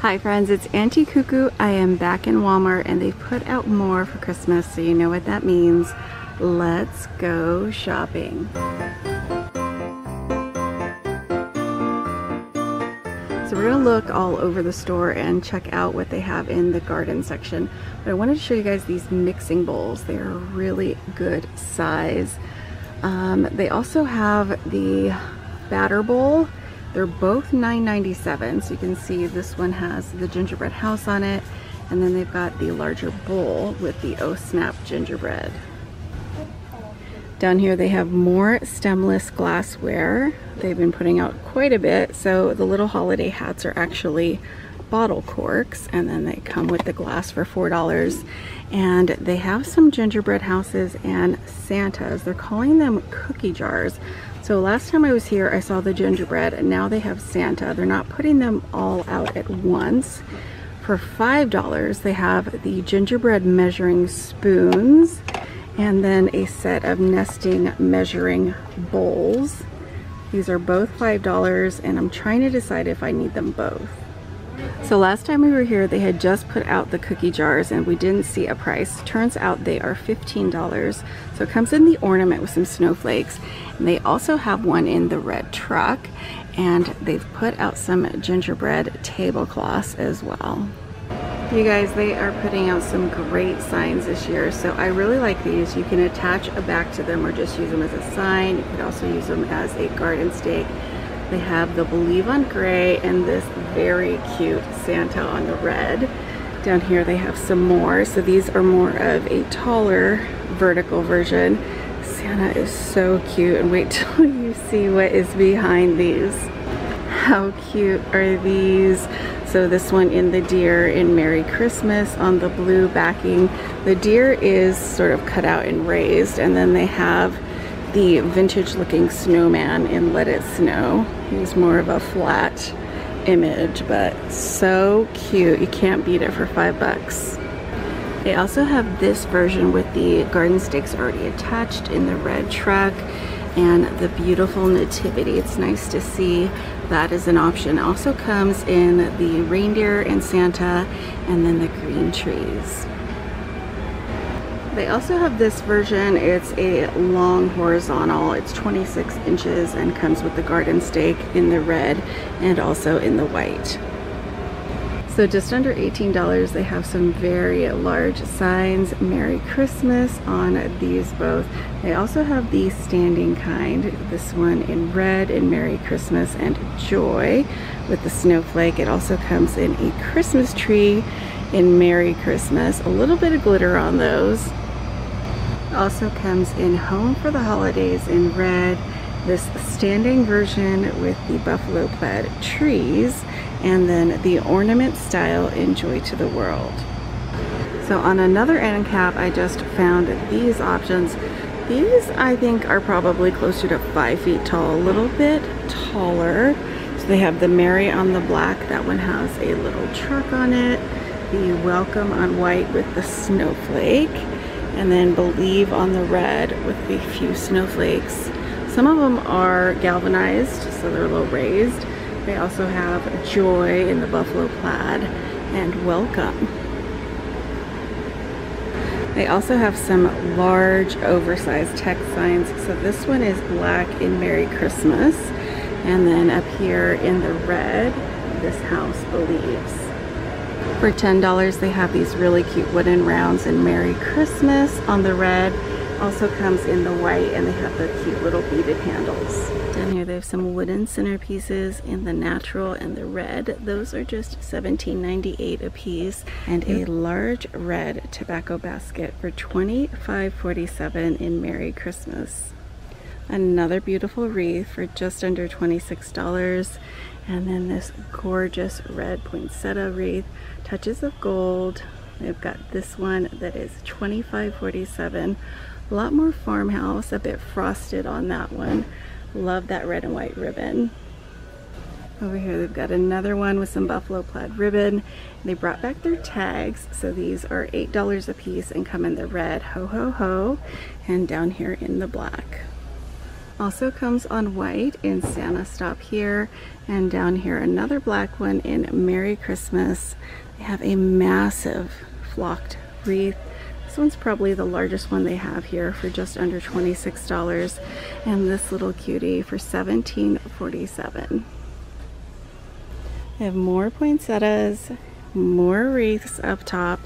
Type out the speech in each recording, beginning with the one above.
Hi friends, it's Auntie Cuckoo. I am back in Walmart and they've put out more for Christmas, so you know what that means. Let's go shopping. So we're gonna look all over the store and check out what they have in the garden section. But I wanted to show you guys these mixing bowls. They are a really good size. They also have the batter bowl. They're both $9.97, so you can see this one has the gingerbread house on it, and then they've got the larger bowl with the Oh Snap gingerbread. Down here they have more stemless glassware. They've been putting out quite a bit, so the little holiday hats are actually bottle corks, and then they come with the glass for $4. And they have some gingerbread houses and Santas. They're calling them cookie jars. So last time I was here, I saw the gingerbread, and now they have Santa. They're not putting them all out at once. For $5, they have the gingerbread measuring spoons, and then a set of nesting measuring bowls. These are both $5, and I'm trying to decide if I need them both. So last time we were here, they had just put out the cookie jars and we didn't see a price. Turns out they are $15. So it comes in the ornament with some snowflakes. And they also have one in the red truck, and they've put out some gingerbread tablecloths as well. You guys, they are putting out some great signs this year. So I really like these. You can attach a back to them or just use them as a sign. You could also use them as a garden stake. They have the Believe on gray and this very cute Santa on the red. Down here they have some more. So these are more of a taller vertical version. Santa is so cute, and wait till you see what is behind these. How cute are these? So this one in the deer in Merry Christmas on the blue backing. The deer is sort of cut out and raised, and then they have the vintage looking snowman in Let It Snow. He's more of a flat image, but so cute. You can't beat it for $5. They also have this version with the garden stakes already attached in the red truck, and the beautiful nativity. It's nice to see that is an option. It also comes in the reindeer and Santa, and then the green trees. They also have this version. It's a long horizontal. It's 26 inches and comes with the garden stake in the red and also in the white. So just under $18, they have some very large signs. Merry Christmas on these both. They also have the standing kind. This one in red in Merry Christmas and Joy with the snowflake. It also comes in a Christmas tree in Merry Christmas. A little bit of glitter on those. Also comes in Home for the Holidays in red, this standing version with the buffalo plaid trees, and then the ornament style in Joy to the World. So on another end cap, I just found these options. These I think are probably closer to 5 feet tall, a little bit taller. So they have the Mary on the black. That one has a little truck on it. The Welcome on white with the snowflake. And then Believe on the red with a few snowflakes. Some of them are galvanized, so they're a little raised. They also have Joy in the buffalo plaid and Welcome. They also have some large oversized text signs. So this one is black in Merry Christmas, and then up here in the red, This House Believes. For $10, they have these really cute wooden rounds in Merry Christmas on the red. Also comes in the white, and they have the cute little beaded handles. Down here they have some wooden centerpieces in the natural and the red. Those are just $17.98 a piece. And a large red tobacco basket for $25.47 in Merry Christmas. Another beautiful wreath for just under $26. And then this gorgeous red poinsettia wreath, touches of gold. They've got this one that is $25.47. A lot more farmhouse, a bit frosted on that one. Love that red and white ribbon. Over here they've got another one with some buffalo plaid ribbon. They brought back their tags, so these are $8 a piece and come in the red, ho ho ho, and down here in the black. Also comes on white in Santa Stop here, and down here another black one in Merry Christmas. They have a massive flocked wreath. This one's probably the largest one they have here for just under $26, and this little cutie for $17.47. They have more poinsettias, more wreaths up top,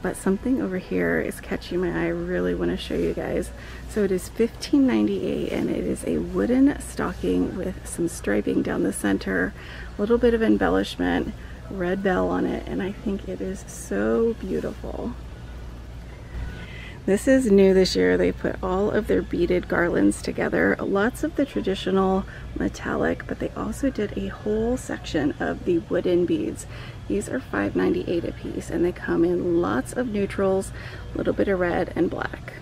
but something over here is catching my eye. I really want to show you guys. So it is $15.98, and it is a wooden stocking with some striping down the center, a little bit of embellishment, red bell on it, and I think it is so beautiful. This is new this year. They put all of their beaded garlands together, lots of the traditional metallic, but they also did a whole section of the wooden beads. These are $5.98 a piece, and they come in lots of neutrals, a little bit of red and black.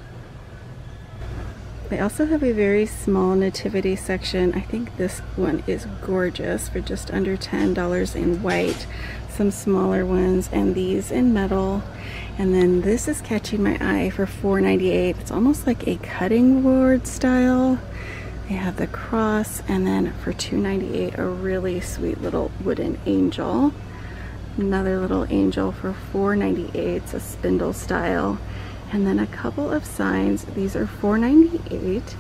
They also have a very small nativity section. I think this one is gorgeous for just under $10 in white. Some smaller ones, and these in metal. And then this is catching my eye for $4.98. It's almost like a cutting board style. They have the cross, and then for $2.98 a really sweet little wooden angel. Another little angel for $4.98. It's a spindle style. And then a couple of signs. These are $4.98,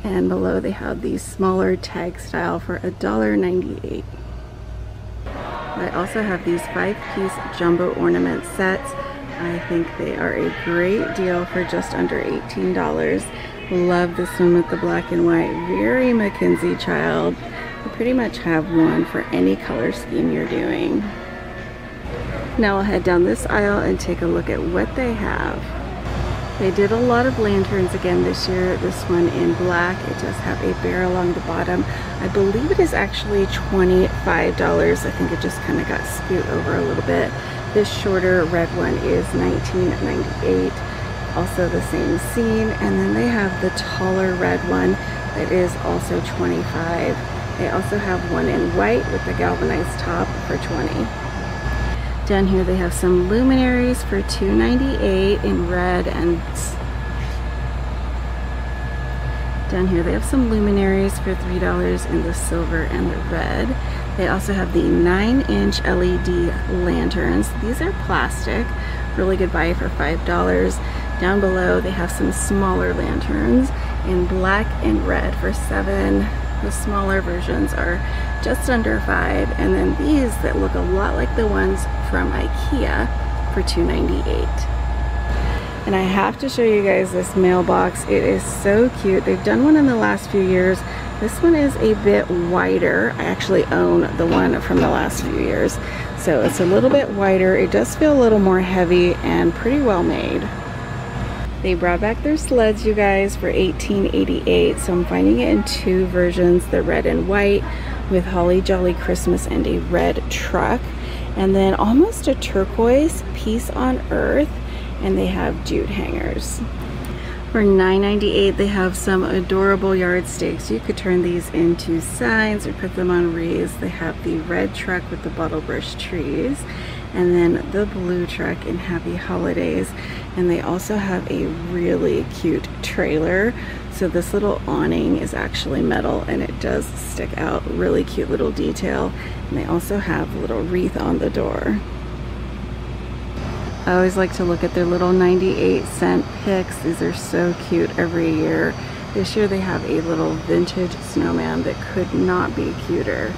and below they have these smaller tag style for $1.98. I also have these 5-piece jumbo ornament sets. I think they are a great deal for just under $18. Love this one with the black and white. Very Mackenzie child. You pretty much have one for any color scheme you're doing. Now I'll head down this aisle and take a look at what they have. They did a lot of lanterns again this year. This one in black. It does have a bear along the bottom. I believe it is actually $25. I think it just kind of got scoot over a little bit. This shorter red one is $19.98. Also the same scene. And then they have the taller red one that is also $25. They also have one in white with the galvanized top for $20. Down here they have some luminaries for $2.98 in red, and down here they have some luminaries for $3 in the silver and the red. They also have the 9-inch LED lanterns. These are plastic, really good buy for $5. Down below they have some smaller lanterns in black and red for $7. The smaller versions are just under $5, and then these that look a lot like the ones from IKEA for $2.98. And I have to show you guys this mailbox. It is so cute. They've done one in the last few years. This one is a bit wider. I actually own the one from the last few years, so it's a little bit wider. It does feel a little more heavy and pretty well made. They brought back their sleds, you guys, for $18.88. So I'm finding it in two versions, the red and white with Holly Jolly Christmas and a red truck. And then almost a turquoise Peace on Earth. And they have jute hangers. For $9.98, they have some adorable yardsticks. You could turn these into signs or put them on wreaths. They have the red truck with the bottle brush trees, and then the blue truck in Happy Holidays. And they also have a really cute trailer. So this little awning is actually metal, and it does stick out. Really cute little detail. And they also have a little wreath on the door. I always like to look at their little 98-cent picks. These are so cute every year. This year they have a little vintage snowman that could not be cuter.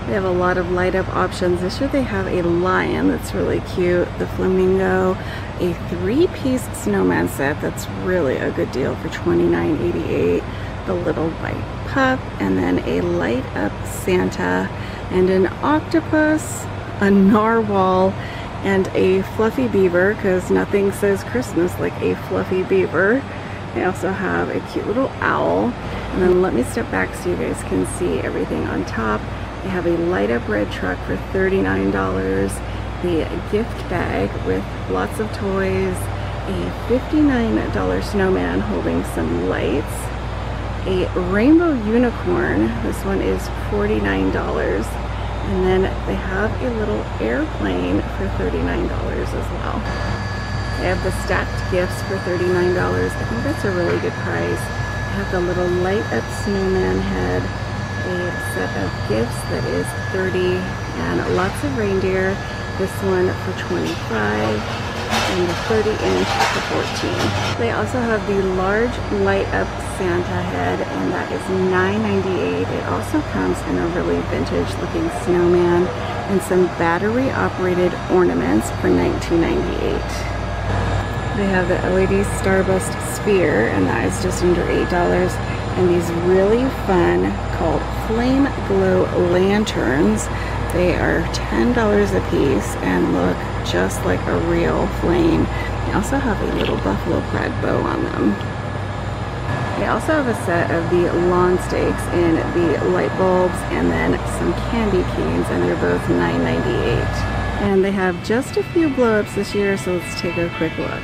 They have a lot of light up options. This year they have a lion that's really cute, the flamingo, a 3-piece snowman set that's really a good deal for $29.88, the little white pup, and then a light up Santa and an octopus, a narwhal, and a fluffy beaver, because nothing says Christmas like a fluffy beaver. They also have a cute little owl. And then let me step back so you guys can see everything on top. They have a light up red truck for $39, the gift bag with lots of toys, a $59 snowman holding some lights, a rainbow unicorn. This one is $49. And then they have a little airplane for $39 as well. They have the stacked gifts for $39. I think that's a really good price. They have the little light up snowman head, a set of gifts that is $30, and lots of reindeer. This one for $25, and the 30-inch for $14. They also have the large light up Santa head, and that is $9.98. It also comes in a really vintage looking snowman and some battery operated ornaments for $19.98. They have the LED Starburst sphere, and that is just under $8. And these really fun called Flame Glow lanterns. They are $10 a piece and look just like a real flame. They also have a little buffalo thread bow on them. They also have a set of the lawn stakes in the light bulbs and then some candy canes, and they're both $9.98. And they have just a few blow-ups this year, so let's take a quick look.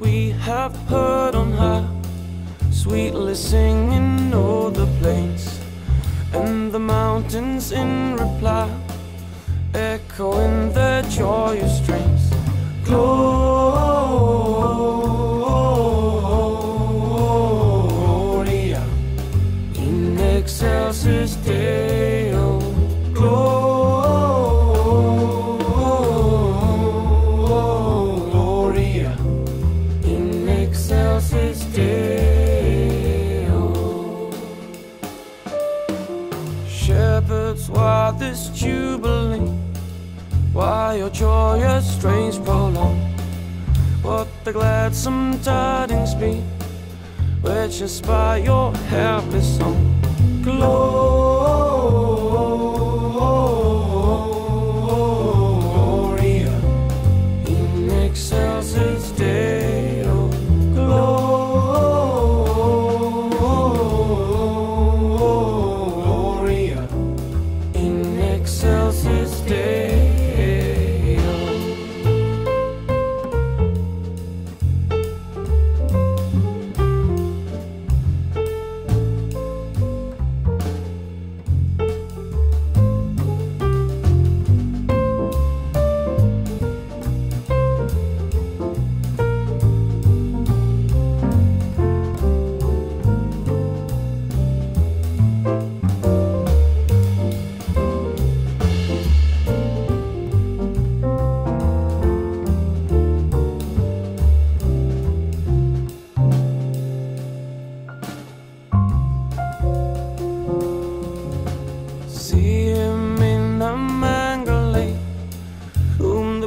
We have heard on high, sweetly singing o'er the plains and the mountains in reply, echoing their joyous strains. Gloria in excelsis Deo. Gloria in excelsis Deo. Shepherds, why this jubilee? Why your joyous strains prolong? What the gladsome tidings be, which inspire your happy song? Gloria in excelsis Deo. Gloria in excelsis Deo.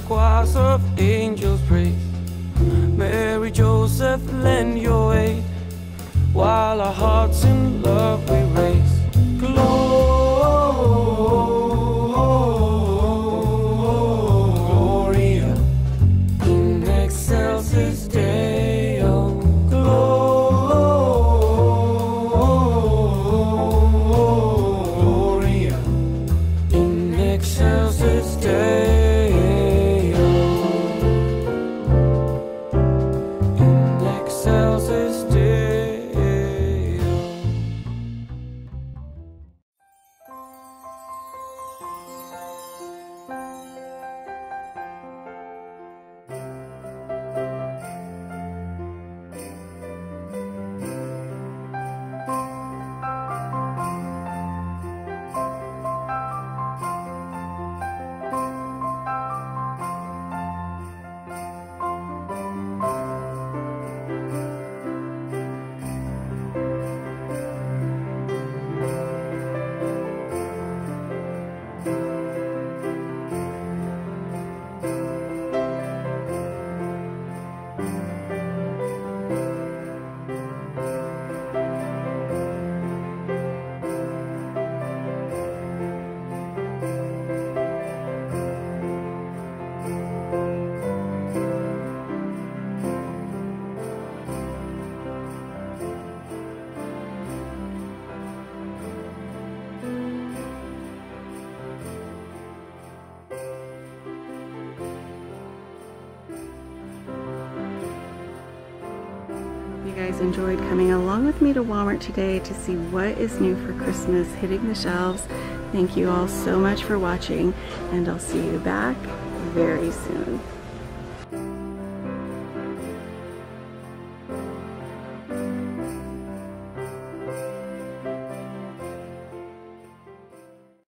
Choirs of angels praise. Mary, Joseph, lend your aid, while our hearts in love we raise. Glory. You guys enjoyed coming along with me to Walmart today to see what is new for Christmas hitting the shelves. Thank you all so much for watching, and I'll see you back very soon.